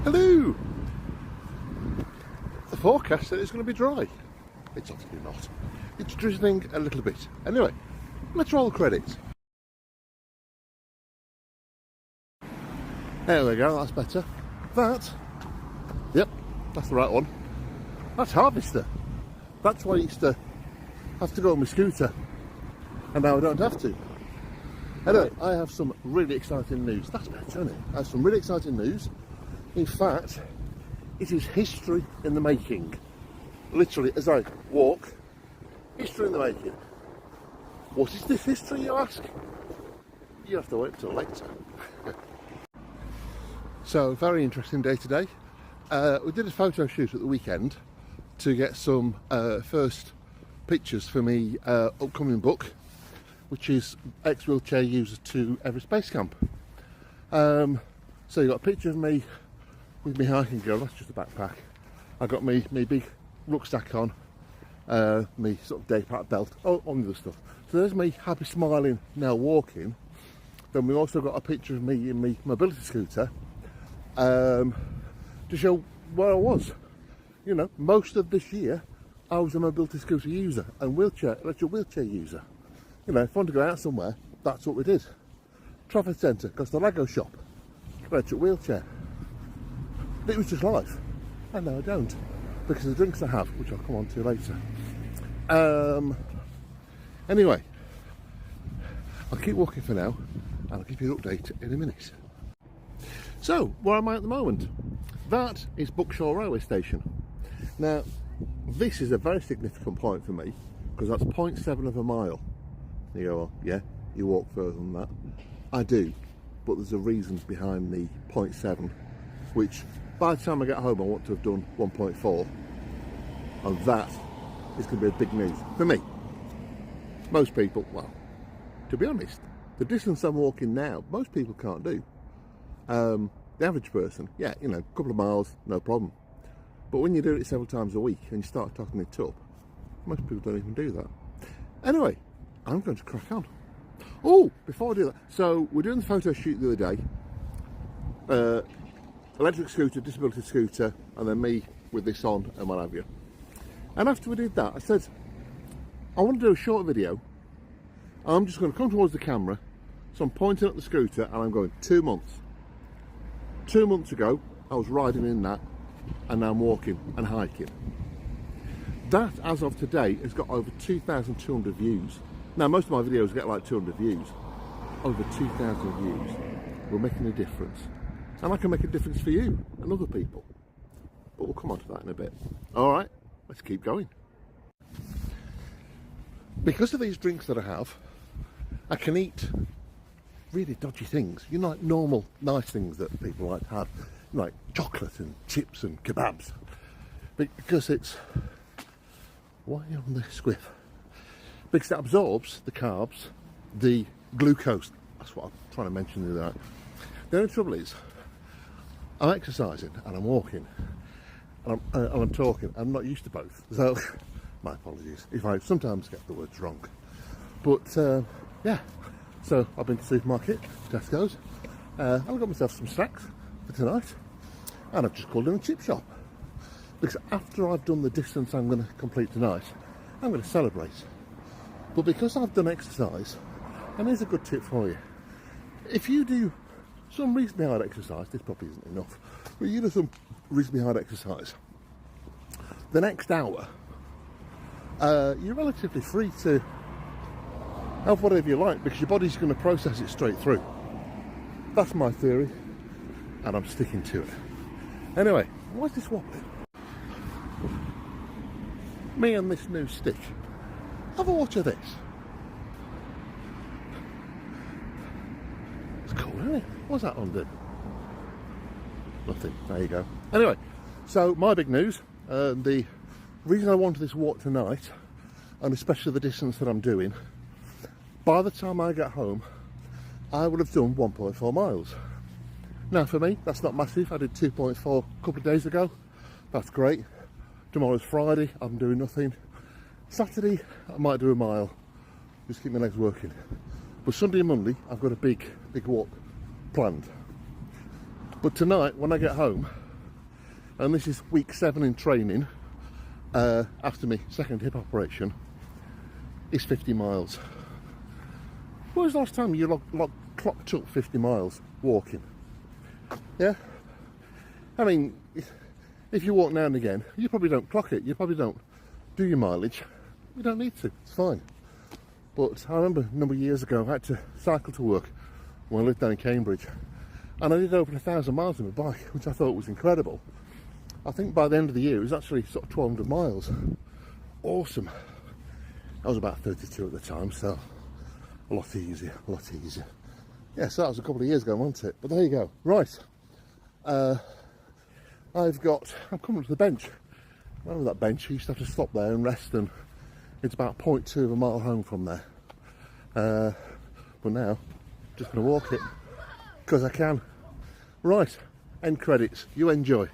Hello! The forecast said it's going to be dry. It's obviously not. It's drizzling a little bit. Anyway, let's roll the credits. There we go, that's better. Yep, that's the right one. That's Harvester. That's why I used to have to go on my scooter. And now I don't have to. Anyway, I have some really exciting news. That's better, isn't it? I have some really exciting news. In fact, it is history in the making. Literally, as I walk, history in the making. What is this history, you ask? You have to wait till later. So, very interesting day today. We did a photo shoot at the weekend to get some first pictures for me upcoming book, which is Ex-Wheelchair User to Everest Base Camp. So you got a picture of me with my hiking gear. That's just a backpack. I got me big rucksack on, me sort of day pack belt, all the other stuff. So there's me happy smiling now walking. Then we also got a picture of me in my mobility scooter to show where I was. You know, most of this year I was a mobility scooter user and electric wheelchair user. You know, if I wanted to go out somewhere, that's what we did. Trafford Centre, goes to the Lego shop, electric wheelchair. It was just life. And now I don't, because of the drinks I have, which I'll come on to later. Anyway, I'll keep walking for now, and I'll give you an update in a minute. So, where am I at the moment? That is Buckshaw Railway Station. Now, this is a very significant point for me, because that's 0.7 of a mile. You go, well, yeah, you walk further than that. I do, but there's a reason behind the 0.7, which by the time I get home I want to have done 1.4, and that is going to be a big news for me. Most people, well, to be honest, the distance I'm walking now, most people can't do. The average person, yeah, you know, a couple of miles, no problem. But when you do it several times a week and you start totting it up, most people don't even do that. Anyway, I'm going to crack on. Oh, before I do that, so we're doing the photo shoot the other day. Electric scooter, disability scooter, and then me with this on and what have you. And after we did that, I said, I want to do a short video. I'm just going to come towards the camera. So I'm pointing at the scooter and I'm going 2 months. 2 months ago, I was riding in that, and now I'm walking and hiking. That, as of today, has got over 2,200 views. Now, most of my videos get like 200 views. Over 2,000 views. We're making a difference. And I can make a difference for you and other people. But we'll come on to that in a bit. All right, let's keep going. Because of these drinks that I have, I can eat really dodgy things. You know, like normal, nice things that people like to have. Like chocolate and chips and kebabs. Because it's... Why are you on the squiff? Because it absorbs the carbs, the glucose. That's what I'm trying to mention the other night. The only trouble is, I'm exercising and I'm walking and I'm talking. I'm not used to both, so my apologies if I sometimes get the words wrong. But yeah, so I've been to the supermarket, Tesco's. I've got myself some snacks for tonight, and I've just called in a chip shop because after I've done the distance I'm going to complete tonight, I'm going to celebrate. But because I've done exercise, and here's a good tip for you: if you do some reasonably hard exercise, this probably isn't enough, but you do some reasonably hard exercise, the next hour, you're relatively free to have whatever you like because your body's going to process it straight through. That's my theory, and I'm sticking to it. Anyway, why's this wobbling? Me and this new stick. Have a watch of this. It's cool, isn't it? What's that on do? Nothing. There you go. Anyway, so my big news, the reason I wanted this walk tonight, and especially the distance that I'm doing, by the time I get home, I would have done 1.4 miles. Now for me, that's not massive. I did 2.4 a couple of days ago. That's great. Tomorrow's Friday, I'm doing nothing. Saturday, I might do a mile. Just keep my legs working. But Sunday and Monday, I've got a big walk planned. But tonight, when I get home, and this is week 7 in training after my second hip operation, is 50 miles. When was the last time you clocked up 50 miles walking? Yeah? I mean, if you walk now and again, you probably don't clock it, you probably don't do your mileage. You don't need to, it's fine. But I remember a number of years ago, I had to cycle to work when I lived down in Cambridge, and I did over 1,000 miles on my bike, which I thought was incredible. I think by the end of the year, it was actually sort of 1,200 miles. Awesome. I was about 32 at the time, so a lot easier, a lot easier. Yeah, so that was a couple of years ago, wasn't it? But there you go. Right. I'm coming to the bench. Remember that bench? I used to have to stop there and rest, and it's about 0.2 of a mile home from there. But now, just going to walk it, because I can. Right, end credits. You enjoy.